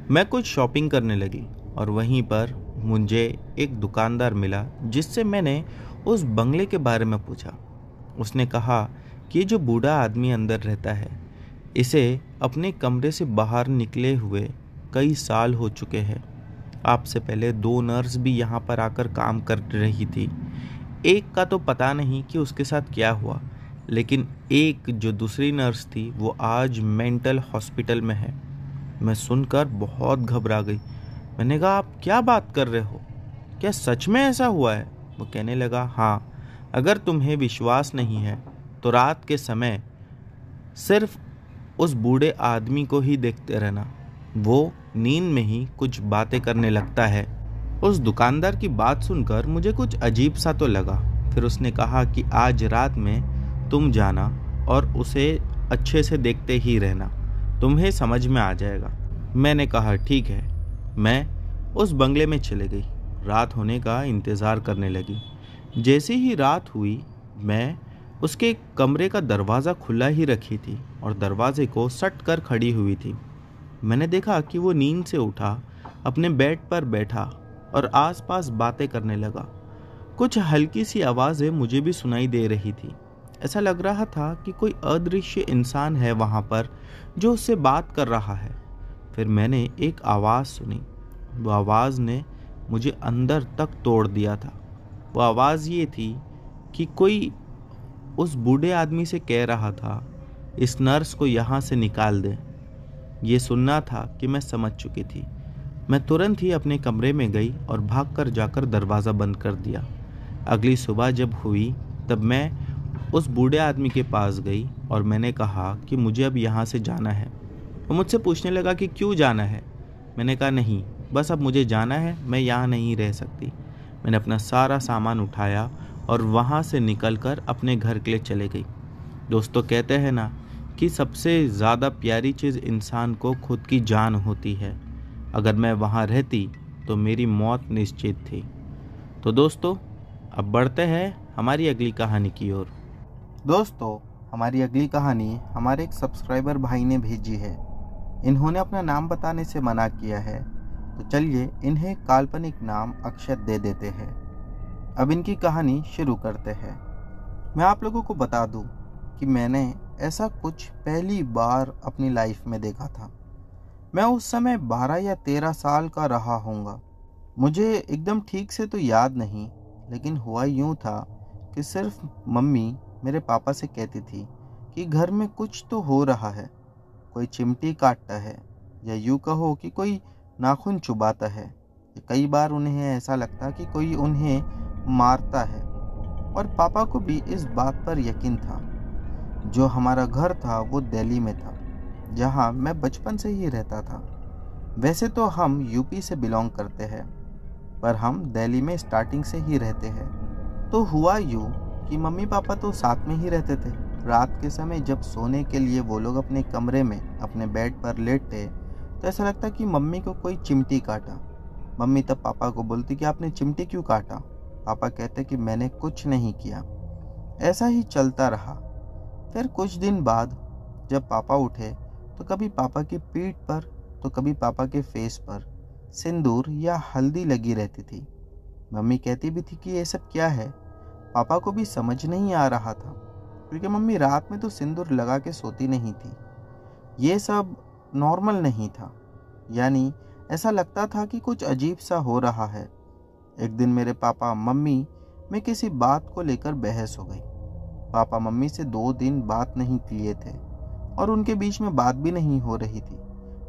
मैं कुछ शॉपिंग करने लगी और वहीं पर मुझे एक दुकानदार मिला जिससे मैंने उस बंगले के बारे में पूछा। उसने कहा कि जो बूढ़ा आदमी अंदर रहता है, इसे अपने कमरे से बाहर निकले हुए कई साल हो चुके हैं। आपसे पहले 2 नर्स भी यहाँ पर आकर काम कर रही थी। एक का तो पता नहीं कि उसके साथ क्या हुआ, लेकिन एक जो दूसरी नर्स थी वो आज मेंटल हॉस्पिटल में है। मैं सुनकर बहुत घबरा गई। मैंने कहा, आप क्या बात कर रहे हो? क्या सच में ऐसा हुआ है? वो कहने लगा, हाँ, अगर तुम्हें विश्वास नहीं है तो रात के समय सिर्फ उस बूढ़े आदमी को ही देखते रहना। वो नींद में ही कुछ बातें करने लगता है। उस दुकानदार की बात सुनकर मुझे कुछ अजीब सा तो लगा। फिर उसने कहा कि आज रात में तुम जाना और उसे अच्छे से देखते ही रहना, तुम्हें समझ में आ जाएगा। मैंने कहा, ठीक है। मैं उस बंगले में चले गई। रात होने का इंतज़ार करने लगी। जैसे ही रात हुई, मैं उसके कमरे का दरवाज़ा खुला ही रखी थी और दरवाजे को सट कर खड़ी हुई थी। मैंने देखा कि वो नींद से उठा, अपने बेड पर बैठा और आसपास बातें करने लगा। कुछ हल्की सी आवाज़ें मुझे भी सुनाई दे रही थी। ऐसा लग रहा था कि कोई अदृश्य इंसान है वहाँ पर जो उससे बात कर रहा है। फिर मैंने एक आवाज़ सुनी। वो आवाज़ ने मुझे अंदर तक तोड़ दिया था। वो आवाज़ ये थी कि कोई उस बूढ़े आदमी से कह रहा था, इस नर्स को यहाँ से निकाल दे। ये सुनना था कि मैं समझ चुकी थी। मैं तुरंत ही अपने कमरे में गई और भागकर जाकर दरवाज़ा बंद कर दिया। अगली सुबह जब हुई तब मैं उस बूढ़े आदमी के पास गई और मैंने कहा कि मुझे अब यहाँ से जाना है। वो मुझसे पूछने लगा कि क्यों जाना है। मैंने कहा, नहीं, बस अब मुझे जाना है, मैं यहाँ नहीं रह सकती। मैंने अपना सारा सामान उठाया और वहाँ से निकलकर अपने घर के लिए चले गई। दोस्तों, कहते हैं ना कि सबसे ज़्यादा प्यारी चीज़ इंसान को खुद की जान होती है। अगर मैं वहाँ रहती तो मेरी मौत निश्चित थी। तो दोस्तों, अब बढ़ते हैं हमारी अगली कहानी की ओर। दोस्तों, हमारी अगली कहानी हमारे एक सब्सक्राइबर भाई ने भेजी है। इन्होंने अपना नाम बताने से मना किया है, तो चलिए इन्हें काल्पनिक नाम अक्षत दे देते हैं। अब इनकी कहानी शुरू करते हैं। मैं आप लोगों को बता दूं कि मैंने ऐसा कुछ पहली बार अपनी लाइफ में देखा था। मैं उस समय 12 या 13 साल का रहा होऊंगा। मुझे एकदम ठीक से तो याद नहीं, लेकिन हुआ यूं था कि सिर्फ मम्मी मेरे पापा से कहती थी कि घर में कुछ तो हो रहा है, कोई चिमटी काटता है या यूं कहो कि कोई नाखून चुबाता है। कई बार उन्हें ऐसा लगता कि कोई उन्हें मारता है, और पापा को भी इस बात पर यकीन था। जो हमारा घर था वो दिल्ली में था, जहाँ मैं बचपन से ही रहता था। वैसे तो हम यूपी से बिलोंग करते हैं, पर हम दिल्ली में स्टार्टिंग से ही रहते हैं। तो हुआ यूँ कि मम्मी पापा तो साथ में ही रहते थे। रात के समय जब सोने के लिए वो लोग अपने कमरे में अपने बेड पर लेटते, तो ऐसा लगता कि मम्मी को कोई चिमटी काटा। मम्मी तब पापा को बोलती कि आपने चिमटी क्यों काटा? पापा कहते कि मैंने कुछ नहीं किया। ऐसा ही चलता रहा। फिर कुछ दिन बाद जब पापा उठे तो कभी पापा की पीठ पर तो कभी पापा के फेस पर सिंदूर या हल्दी लगी रहती थी। मम्मी कहती भी थी कि ये सब क्या है। पापा को भी समझ नहीं आ रहा था, क्योंकि मम्मी रात में तो सिंदूर लगा के सोती नहीं थी। ये सब नॉर्मल नहीं था, यानी ऐसा लगता था कि कुछ अजीब सा हो रहा है। एक दिन मेरे पापा मम्मी में किसी बात को लेकर बहस हो गई। पापा मम्मी से 2 दिन बात नहीं किए थे और उनके बीच में बात भी नहीं हो रही थी।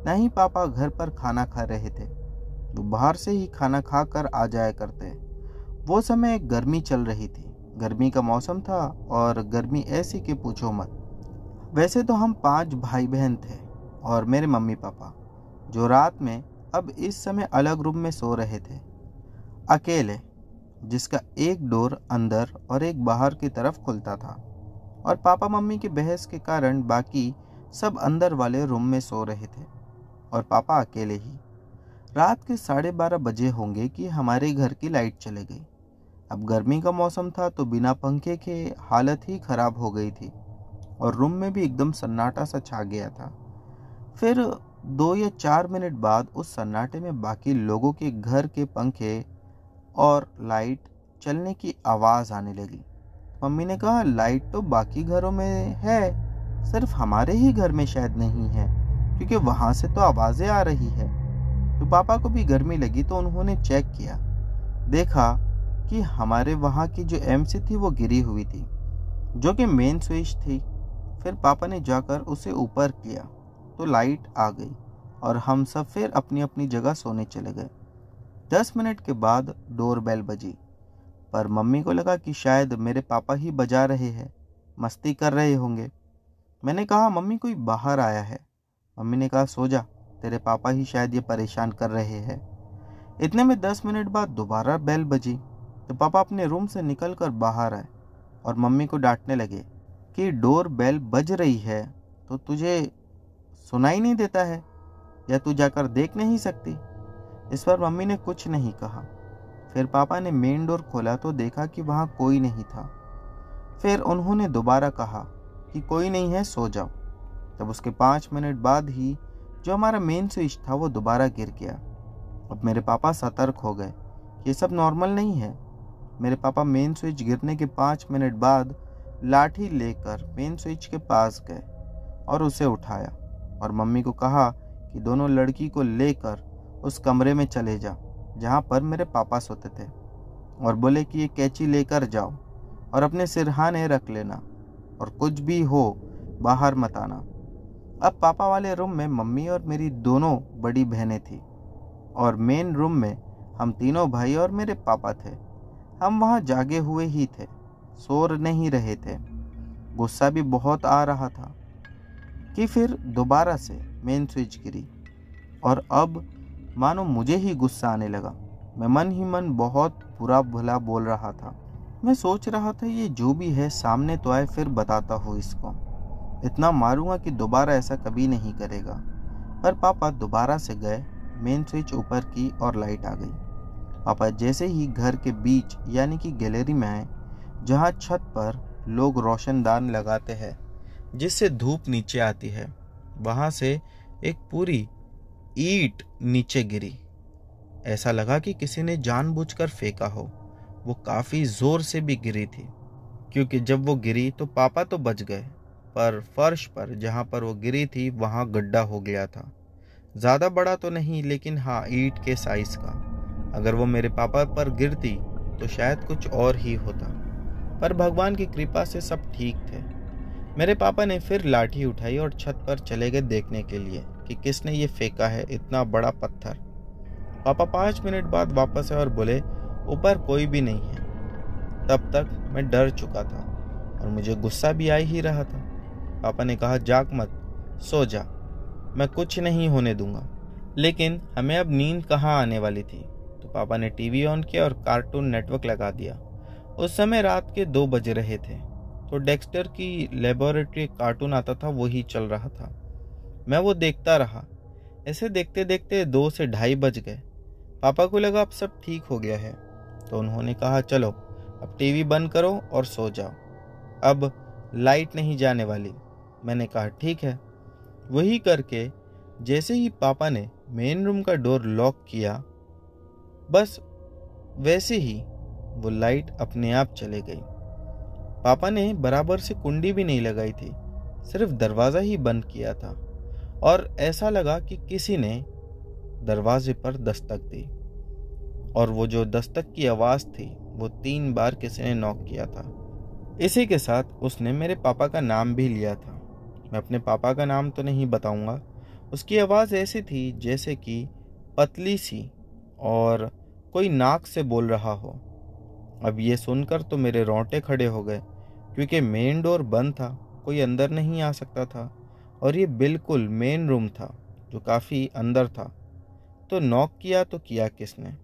ना ही पापा घर पर खाना खा रहे थे, वो बाहर से ही खाना खा कर आ जाया करते। वो समय गर्मी चल रही थी, गर्मी का मौसम था और गर्मी ऐसी कि पूछो मत। वैसे तो हम 5 भाई बहन थे और मेरे मम्मी पापा, जो रात में अब इस समय अलग रूम में सो रहे थे, अकेले, जिसका एक डोर अंदर और एक बाहर की तरफ खुलता था। और पापा मम्मी की बहस के कारण बाकी सब अंदर वाले रूम में सो रहे थे और पापा अकेले ही। रात के 12:30 बजे होंगे कि हमारे घर की लाइट चले गई। अब गर्मी का मौसम था तो बिना पंखे के हालत ही खराब हो गई थी और रूम में भी एकदम सन्नाटा सा छा गया था। फिर 2 या 4 मिनट बाद उस सन्नाटे में बाकी लोगों के घर के पंखे और लाइट चलने की आवाज़ आने लगी। मम्मी ने कहा, लाइट तो बाकी घरों में है, सिर्फ हमारे ही घर में शायद नहीं है, क्योंकि वहाँ से तो आवाज़ें आ रही है। तो पापा को भी गर्मी लगी तो उन्होंने चेक किया, देखा कि हमारे वहाँ की जो एमसी थी वो गिरी हुई थी, जो कि मेन स्विच थी। फिर पापा ने जाकर उसे ऊपर किया तो लाइट आ गई और हम सब फिर अपनी अपनी जगह सोने चले गए। 10 मिनट के बाद डोर बेल बजी, पर मम्मी को लगा कि शायद मेरे पापा ही बजा रहे हैं, मस्ती कर रहे होंगे। मैंने कहा, मम्मी कोई बाहर आया है। मम्मी ने कहा, सो जा, तेरे पापा ही शायद ये परेशान कर रहे हैं। इतने में 10 मिनट बाद दोबारा बेल बजी तो पापा अपने रूम से निकल कर बाहर आए और मम्मी को डांटने लगे कि डोर बेल बज रही है तो तुझे सुनाई नहीं देता है या तू जाकर देख नहीं सकती। इस पर मम्मी ने कुछ नहीं कहा। फिर पापा ने मेन डोर खोला तो देखा कि वहाँ कोई नहीं था। फिर उन्होंने दोबारा कहा कि कोई नहीं है, सो जाओ। तब उसके 5 मिनट बाद ही जो हमारा मेन स्विच था वो दोबारा गिर गया। अब मेरे पापा सतर्क हो गए, ये सब नॉर्मल नहीं है। मेरे पापा मेन स्विच गिरने के 5 मिनट बाद लाठी लेकर मेन स्विच के पास गए और उसे उठाया और मम्मी को कहा कि दोनों लड़की को लेकर उस कमरे में चले जा जहाँ पर मेरे पापा सोते थे, और बोले कि ये कैंची लेकर जाओ और अपने सिरहाने रख लेना और कुछ भी हो बाहर मत आना। अब पापा वाले रूम में मम्मी और मेरी दोनों बड़ी बहनें थी और मेन रूम में हम तीनों भाई और मेरे पापा थे। हम वहाँ जागे हुए ही थे, सो नहीं रहे थे। गुस्सा भी बहुत आ रहा था कि फिर दोबारा से मेन स्विच गिरी और अब मानो मुझे ही गुस्सा आने लगा। मैं मन ही मन बहुत बुरा भला बोल रहा था। मैं सोच रहा था, ये जो भी है सामने तो आए, फिर बताता हूँ इसको, इतना मारूंगा कि दोबारा ऐसा कभी नहीं करेगा। पर पापा दोबारा से गए, मेन स्विच ऊपर की और लाइट आ गई। पापा जैसे ही घर के बीच यानी कि गैलरी में आए, जहाँ छत पर लोग रोशनदान लगाते हैं जिससे धूप नीचे आती है, वहाँ से एक पूरी ईंट नीचे गिरी। ऐसा लगा कि किसी ने जानबूझकर फेंका हो। वो काफ़ी ज़ोर से भी गिरी थी, क्योंकि जब वो गिरी तो पापा तो बच गए, पर फर्श पर जहाँ पर वो गिरी थी वहाँ गड्ढा हो गया था। ज़्यादा बड़ा तो नहीं, लेकिन हाँ ईंट के साइज़ का। अगर वो मेरे पापा पर गिरती तो शायद कुछ और ही होता, पर भगवान की कृपा से सब ठीक थे। मेरे पापा ने फिर लाठी उठाई और छत पर चले गए देखने के लिए कि किसने ये फेंका है इतना बड़ा पत्थर। पापा 5 मिनट बाद वापस आए और बोले, ऊपर कोई भी नहीं है। तब तक मैं डर चुका था और मुझे गुस्सा भी आ ही रहा था। पापा ने कहा, जाग मत, सो जा, मैं कुछ नहीं होने दूंगा। लेकिन हमें अब नींद कहाँ आने वाली थी, तो पापा ने टीवी ऑन किया और कार्टून नेटवर्क लगा दिया। उस समय रात के 2 बज रहे थे, तो डेक्स्टर की लेबोरेटरी कार्टून आता था, वही चल रहा था। मैं वो देखता रहा। ऐसे देखते देखते 2 से 2:30 बज गए। पापा को लगा अब सब ठीक हो गया है, तो उन्होंने कहा, चलो अब टीवी बंद करो और सो जाओ, अब लाइट नहीं जाने वाली। मैंने कहा, ठीक है। वही करके जैसे ही पापा ने मेन रूम का डोर लॉक किया, बस वैसे ही वो लाइट अपने आप चले गई। पापा ने बराबर से कुंडी भी नहीं लगाई थी, सिर्फ दरवाज़ा ही बंद किया था और ऐसा लगा कि किसी ने दरवाजे पर दस्तक दी, और वो जो दस्तक की आवाज़ थी वो 3 बार किसी ने नॉक किया था। इसी के साथ उसने मेरे पापा का नाम भी लिया था। मैं अपने पापा का नाम तो नहीं बताऊंगा। उसकी आवाज़ ऐसी थी जैसे कि पतली सी और कोई नाक से बोल रहा हो। अब ये सुनकर तो मेरे रोंगटे खड़े हो गए, क्योंकि मेन डोर बंद था, कोई अंदर नहीं आ सकता था, और ये बिल्कुल मेन रूम था जो काफ़ी अंदर था। तो नॉक किया तो किया किसने?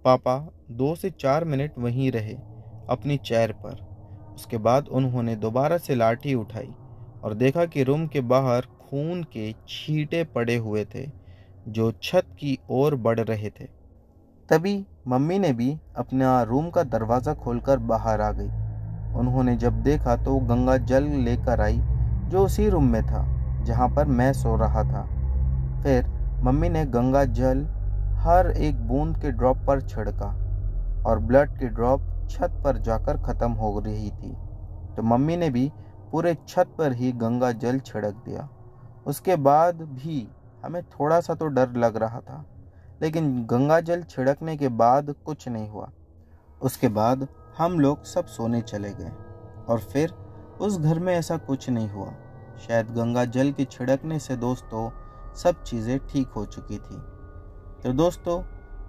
पापा 2 से 4 मिनट वहीं रहे अपनी चेयर पर। उसके बाद उन्होंने दोबारा से लाठी उठाई और देखा कि रूम के बाहर खून के छींटे पड़े हुए थे जो छत की ओर बढ़ रहे थे। तभी मम्मी ने भी अपना रूम का दरवाज़ा खोलकर बाहर आ गई। उन्होंने जब देखा तो वो गंगा जल लेकर आई जो उसी रूम में था जहाँ पर मैं सो रहा था। फिर मम्मी ने गंगा जल हर एक बूंद के ड्रॉप पर छिड़का और ब्लड की ड्रॉप छत पर जाकर ख़त्म हो रही थी, तो मम्मी ने भी पूरे छत पर ही गंगा जल छिड़क दिया। उसके बाद भी हमें थोड़ा सा तो डर लग रहा था, लेकिन गंगा जल छिड़कने के बाद कुछ नहीं हुआ। उसके बाद हम लोग सब सोने चले गए और फिर उस घर में ऐसा कुछ नहीं हुआ। शायद गंगा जल के छिड़कने से दोस्तों सब चीज़ें ठीक हो चुकी थी। तो दोस्तों,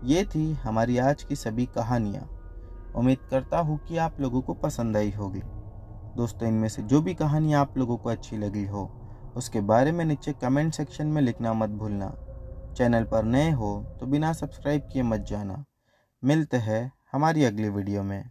ये थी हमारी आज की सभी कहानियाँ। उम्मीद करता हूँ कि आप लोगों को पसंद आई होगी। दोस्तों, इनमें से जो भी कहानी आप लोगों को अच्छी लगी हो उसके बारे में नीचे कमेंट सेक्शन में लिखना मत भूलना। चैनल पर नए हो तो बिना सब्सक्राइब किए मत जाना। मिलते हैं हमारी अगली वीडियो में।